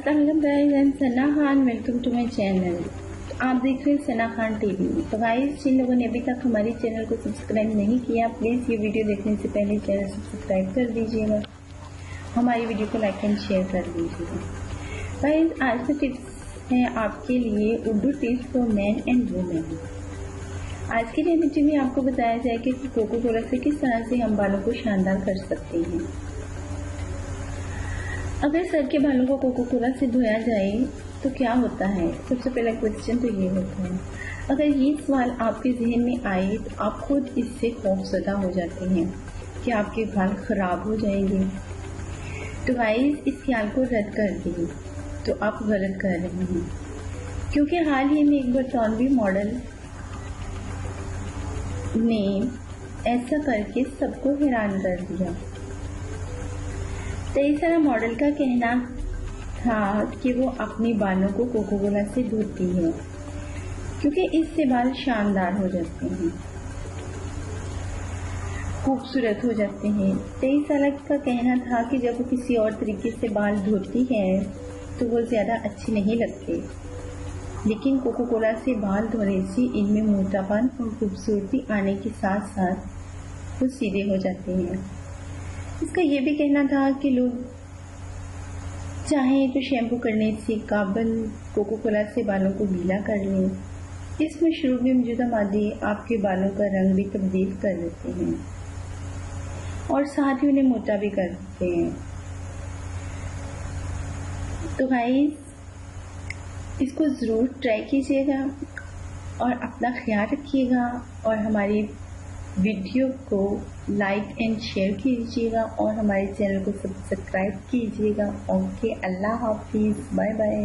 अस्सलाम guys, I am Sana Khan. Welcome to my channel. आप देख रहे हैं सना खान टीवी। तो गाइस, जिन लोगों ने अभी तक हमारे चैनल को सब्सक्राइब नहीं किया, प्लीज़ ये वीडियो देखने से पहले चैनल सब्सक्राइब कर दीजिएगा, हमारी वीडियो को लाइक एंड शेयर कर दीजिएगा। गाइस, आज का टिप्स है आपके लिए Urdu tips for man and women. आज की रेसिपी में आपको बताया जाए कि कोको कोला से किस तरह से हम बालों को शानदार कर सकते हैं। अगर सर के बालों को कोको कोला से धोया जाए तो क्या होता है? सबसे पहला क्वेश्चन तो ये होता है। अगर ये सवाल आपके जहन में आए तो आप खुद इससे खौफजदा हो जाते हैं कि आपके बाल खराब हो जाएंगे। तो गाइस, इस ख्याल को रद्द कर दिए तो आप गलत कर रहे हैं, क्योंकि हाल ही में एक बरतानवी मॉडल ने ऐसा करके सबको हैरान कर दिया। तेईसरा मॉडल का कहना था कि वो अपनी बालों को कोको कोला से धोती है क्योंकि इससे बाल शानदार हो जाते हैं, खूबसूरत हो जाते हैं। 23 साल का कहना था कि जब वो किसी और तरीके से बाल धोती है तो वो ज़्यादा अच्छे नहीं लगते, लेकिन कोको कोला से बाल धोने से इनमें मोटापन और खूबसूरती आने के साथ साथ वो सीधे हो जाते हैं। इसका ये भी कहना था कि लोग चाहें तो शैम्पू करने से काबल कोको कोला से बालों को गीला कर लें। इस मशरूब में मौजूदा मादे आपके बालों का रंग भी तब्दील कर देते हैं और साथ ही उन्हें मोटा भी कर देते हैं। तो गाइस, इसको ज़रूर ट्राई कीजिएगा और अपना ख्याल रखिएगा और हमारी वीडियो को लाइक एंड शेयर कीजिएगा और हमारे चैनल को सब्सक्राइब कीजिएगा। ओके, अल्लाह हाफिज़, बाय बाय।